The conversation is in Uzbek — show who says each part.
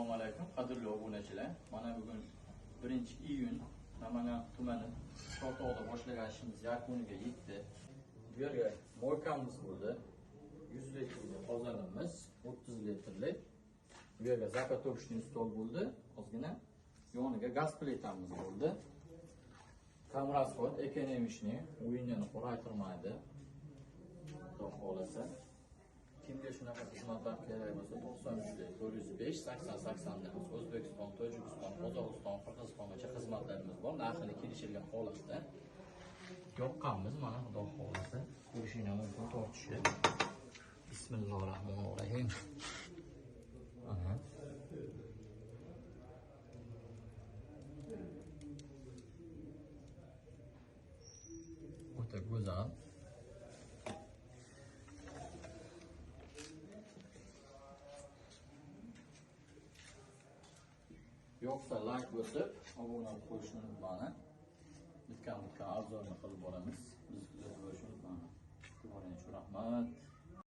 Speaker 1: Assalomu alaykum, qadrli obunachilar. Mana bugun 1-iyun Namangan tumani Shotoqda boshlagan ishimiz yakuniga yetdi. Bu yerga moykamiz bo'ldi. 100 litrli qozonimiz, 30 litrlik. Bu yerga zakato'rishning stol bo'ldi, ozgina. Yoniga gaz plitamiz bo'ldi. Kam расход, ekonomishni, o'yinini qoraytirmaydi. Xudo xolasa. Kimga shunaqa xizmatlar kerak bo'lsa 93 405 80 80 dan O'zbekiston, Tojikiston, Qozog'iston, Qirg'izistongacha xizmatlarimiz bor. Narxini kelishilgan holatda yoqqanmiz, mana xudo xolasa. Ko'rishingiz mumkin tortishi. Bismillahirrohmanirrohim. Ana. O'ta go'zal. Yo'qsa like bosib, obuna bo'lib qo'yishni unutmang. Bitgan obzorni qilib boramiz. Biz kuzatib borishni unutmang. Rahmat.